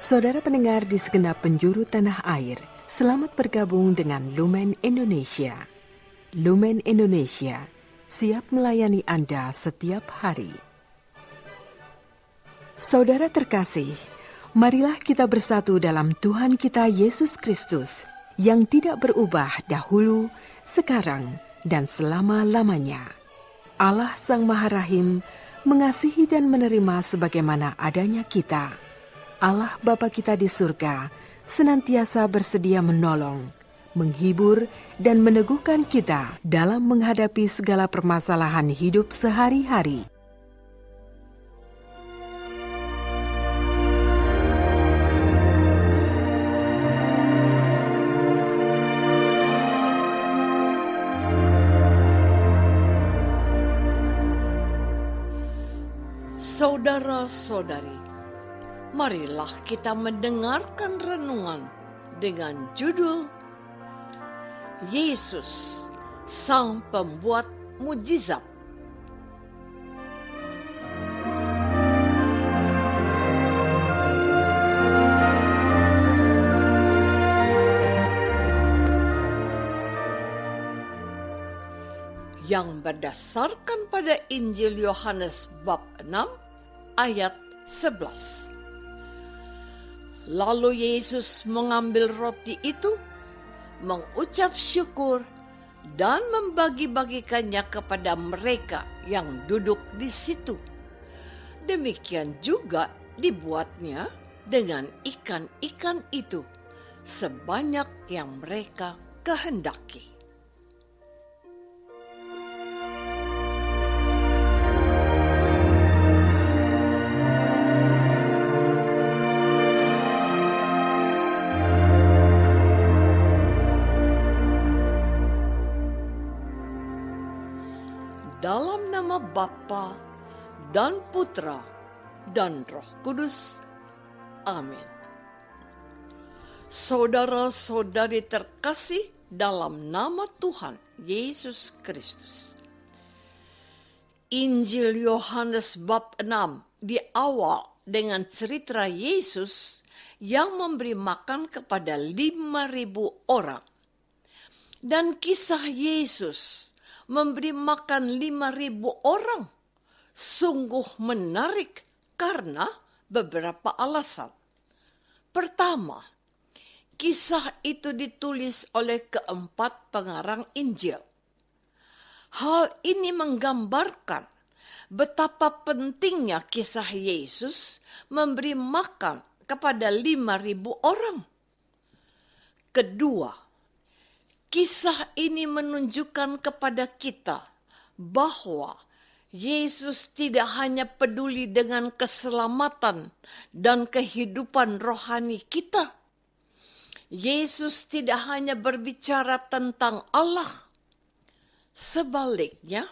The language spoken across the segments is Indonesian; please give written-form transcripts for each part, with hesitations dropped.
Saudara pendengar di segenap penjuru tanah air, selamat bergabung dengan Lumen Indonesia. Lumen Indonesia siap melayani Anda setiap hari. Saudara terkasih, marilah kita bersatu dalam Tuhan kita Yesus Kristus yang tidak berubah dahulu, sekarang, dan selama-lamanya. Allah Sang Maha Rahim mengasihi dan menerima sebagaimana adanya kita. Allah Bapa kita di surga senantiasa bersedia menolong, menghibur, dan meneguhkan kita dalam menghadapi segala permasalahan hidup sehari-hari. Saudara-saudari, marilah kita mendengarkan renungan dengan judul Yesus, Sang Pembuat Mujizat. Yang berdasarkan pada Injil Yohanes bab 6 ayat 11. Lalu Yesus mengambil roti itu, mengucap syukur, dan membagi-bagikannya kepada mereka yang duduk di situ. Demikian juga dibuatnya dengan ikan-ikan itu, sebanyak yang mereka kehendaki. Dalam nama Bapa dan Putra dan Roh Kudus. Amin. Saudara-saudari terkasih dalam nama Tuhan Yesus Kristus. Injil Yohanes bab 6 diawal dengan cerita Yesus yang memberi makan kepada 5.000 orang. Dan kisah Yesus memberi makan 5.000 orang sungguh menarik karena beberapa alasan. Pertama, kisah itu ditulis oleh keempat pengarang Injil. Hal ini menggambarkan betapa pentingnya kisah Yesus memberi makan kepada 5.000 orang. Kedua, kisah ini menunjukkan kepada kita bahwa Yesus tidak hanya peduli dengan keselamatan dan kehidupan rohani kita. Yesus tidak hanya berbicara tentang Allah. Sebaliknya,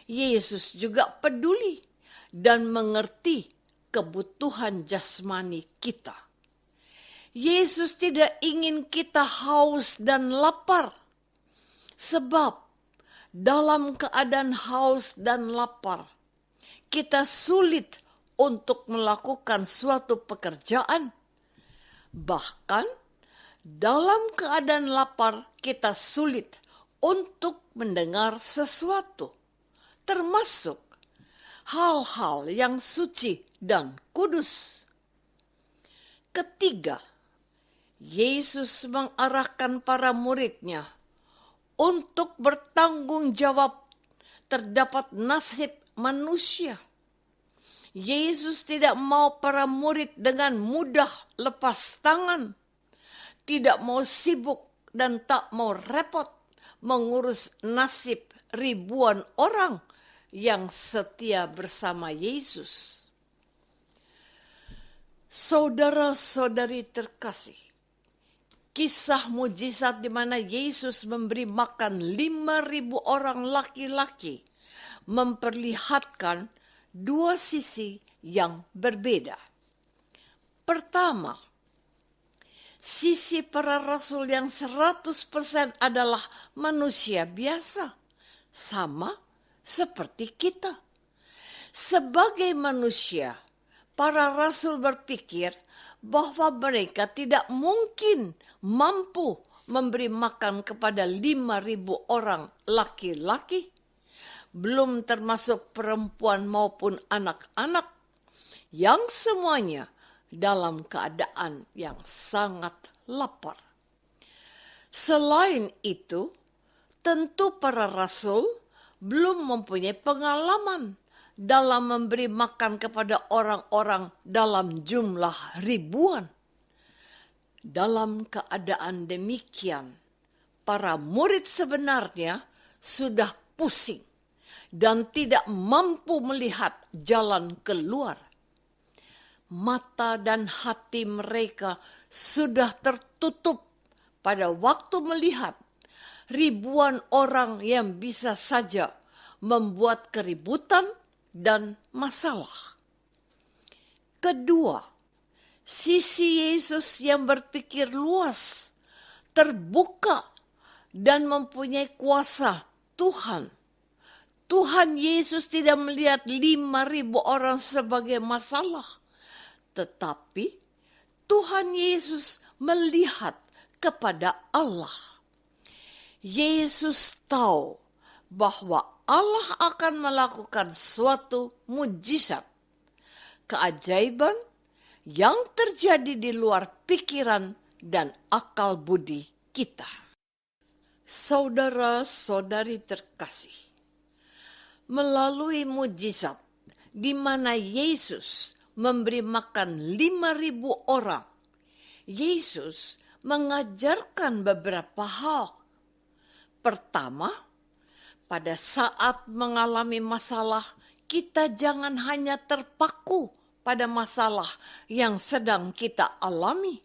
Yesus juga peduli dan mengerti kebutuhan jasmani kita. Yesus tidak ingin kita haus dan lapar. Sebab dalam keadaan haus dan lapar, kita sulit untuk melakukan suatu pekerjaan. Bahkan dalam keadaan lapar, kita sulit untuk mendengar sesuatu, termasuk hal-hal yang suci dan kudus. Ketiga, Yesus mengarahkan para muridnya untuk bertanggung jawab terhadap nasib manusia. Yesus tidak mau para murid dengan mudah lepas tangan, tidak mau sibuk dan tak mau repot mengurus nasib ribuan orang yang setia bersama Yesus. Saudara-saudari terkasih, kisah mujizat di mana Yesus memberi makan 5.000 orang laki-laki memperlihatkan dua sisi yang berbeda. Pertama, sisi para rasul yang 100% adalah manusia biasa, sama seperti kita. Sebagai manusia, para rasul berpikir bahwa mereka tidak mungkin mampu memberi makan kepada 5.000 orang laki-laki, belum termasuk perempuan maupun anak-anak, yang semuanya dalam keadaan yang sangat lapar. Selain itu, tentu para rasul belum mempunyai pengalaman dalam memberi makan kepada orang-orang dalam jumlah ribuan. Dalam keadaan demikian, para murid sebenarnya sudah pusing dan tidak mampu melihat jalan keluar. Mata dan hati mereka sudah tertutup pada waktu melihat ribuan orang yang bisa saja membuat keributan dan masalah. Kedua, sisi Yesus yang berpikir luas, terbuka, dan mempunyai kuasa Tuhan. Tuhan Yesus tidak melihat 5.000 orang sebagai masalah, tetapi Tuhan Yesus melihat kepada Allah. Yesus tahu bahwa Allah akan melakukan suatu mujizat, keajaiban yang terjadi di luar pikiran dan akal budi kita. Saudara-saudari terkasih, melalui mujizat di mana Yesus memberi makan 5.000 orang, Yesus mengajarkan beberapa hal. Pertama, pada saat mengalami masalah, kita jangan hanya terpaku pada masalah yang sedang kita alami.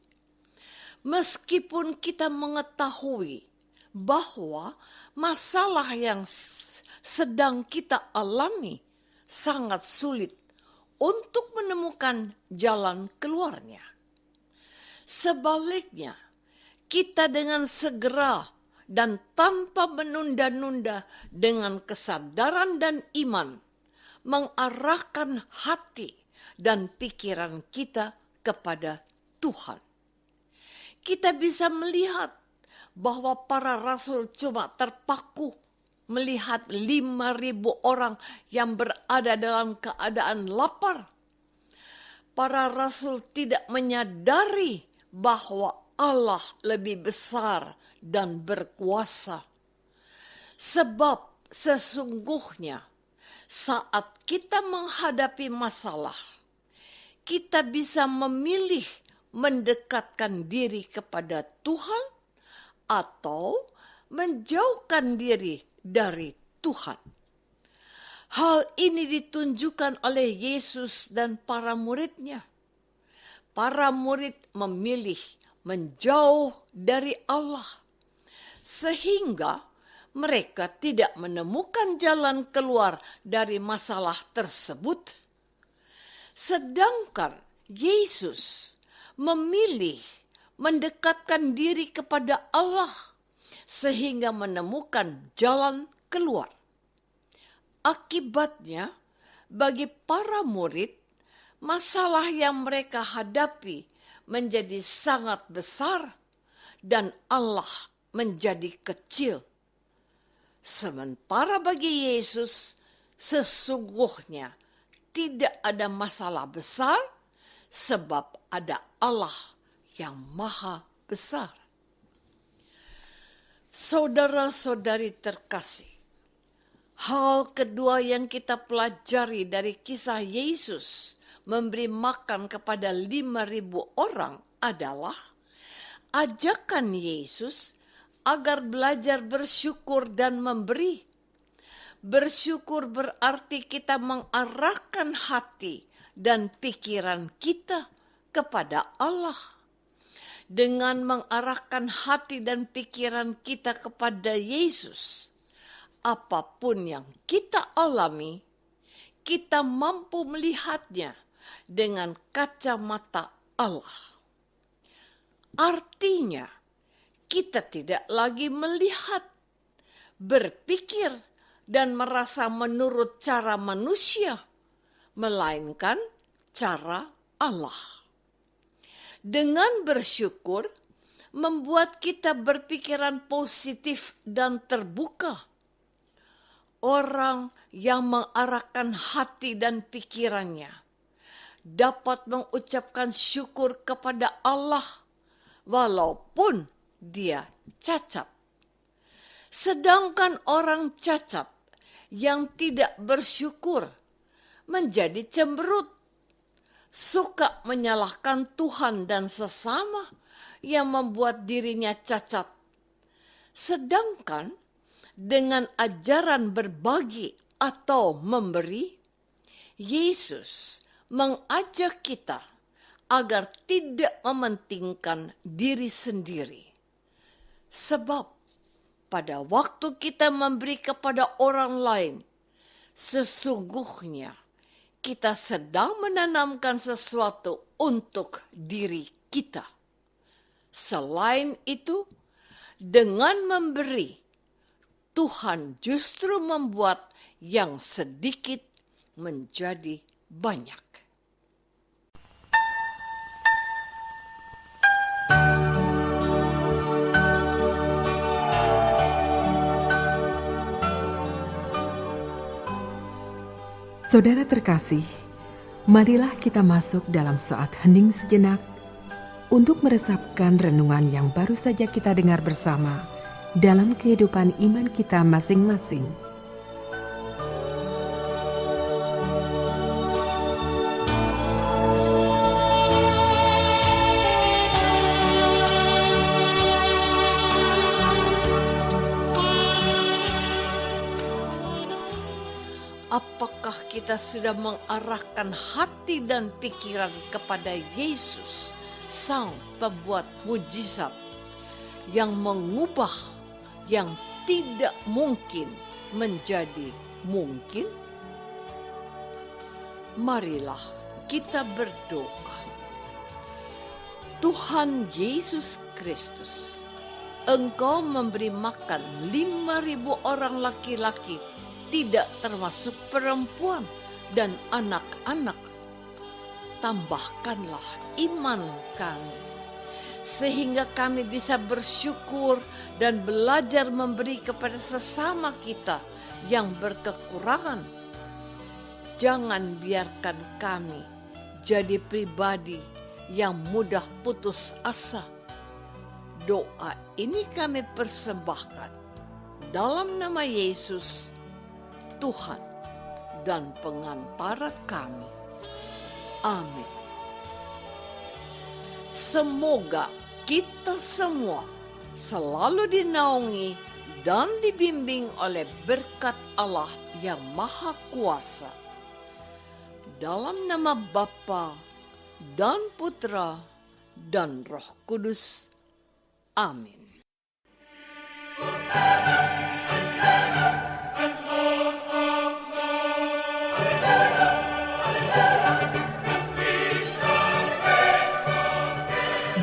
Meskipun kita mengetahui bahwa masalah yang sedang kita alami sangat sulit untuk menemukan jalan keluarnya. Sebaliknya, kita dengan segera dan tanpa menunda-nunda dengan kesadaran dan iman mengarahkan hati dan pikiran kita kepada Tuhan. Kita bisa melihat bahwa para rasul cuma terpaku melihat 5.000 orang yang berada dalam keadaan lapar. Para rasul tidak menyadari bahwa Allah lebih besar dan berkuasa. Sebab sesungguhnya saat kita menghadapi masalah, kita bisa memilih mendekatkan diri kepada Tuhan atau menjauhkan diri dari Tuhan. Hal ini ditunjukkan oleh Yesus dan para muridnya. Para murid memilih menjauh dari Allah, sehingga mereka tidak menemukan jalan keluar dari masalah tersebut. Sedangkan Yesus memilih mendekatkan diri kepada Allah, sehingga menemukan jalan keluar. Akibatnya, bagi para murid, masalah yang mereka hadapi menjadi sangat besar dan Allah menjadi kecil. Sementara bagi Yesus, sesungguhnya tidak ada masalah besar sebab ada Allah yang maha besar. Saudara-saudari terkasih, hal kedua yang kita pelajari dari kisah Yesus memberi makan kepada 5.000 orang adalah ajakan Yesus agar belajar bersyukur dan memberi. Bersyukur berarti kita mengarahkan hati dan pikiran kita kepada Allah. Dengan mengarahkan hati dan pikiran kita kepada Yesus, apapun yang kita alami, kita mampu melihatnya dengan kacamata Allah. Artinya, kita tidak lagi melihat, berpikir, dan merasa menurut cara manusia, melainkan cara Allah. Dengan bersyukur, membuat kita berpikiran positif dan terbuka. Orang yang mengarahkan hati dan pikirannya dapat mengucapkan syukur kepada Allah walaupun dia cacat. Sedangkan orang cacat yang tidak bersyukur menjadi cemberut, suka menyalahkan Tuhan dan sesama yang membuat dirinya cacat. Sedangkan dengan ajaran berbagi atau memberi, Yesus mengajak kita agar tidak mementingkan diri sendiri. Sebab pada waktu kita memberi kepada orang lain, sesungguhnya kita sedang menanamkan sesuatu untuk diri kita. Selain itu, dengan memberi, Tuhan justru membuat yang sedikit menjadi banyak. Saudara terkasih, marilah kita masuk dalam saat hening sejenak untuk meresapkan renungan yang baru saja kita dengar bersama dalam kehidupan iman kita masing-masing. Apakah kita sudah mengarahkan hati dan pikiran kepada Yesus, Sang Pembuat mujizat, yang mengubah yang tidak mungkin menjadi mungkin? Marilah kita berdoa. Tuhan Yesus Kristus, Engkau memberi makan 5.000 orang laki-laki, tidak termasuk perempuan dan anak-anak. Tambahkanlah iman kami, sehingga kami bisa bersyukur dan belajar memberi kepada sesama kita yang berkekurangan. Jangan biarkan kami jadi pribadi yang mudah putus asa. Doa ini kami persembahkan dalam nama Yesus, Tuhan dan pengantara kami. Amin. Semoga kita semua selalu dinaungi dan dibimbing oleh berkat Allah yang Maha Kuasa. Dalam nama Bapa dan Putra dan Roh Kudus. Amin.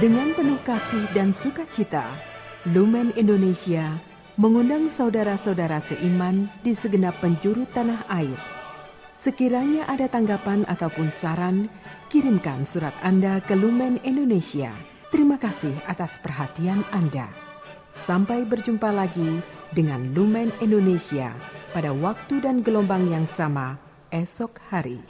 Dengan penuh kasih dan sukacita, Lumen Indonesia mengundang saudara-saudara seiman di segenap penjuru tanah air. Sekiranya ada tanggapan ataupun saran, kirimkan surat Anda ke Lumen Indonesia. Terima kasih atas perhatian Anda. Sampai berjumpa lagi dengan Lumen Indonesia pada waktu dan gelombang yang sama esok hari.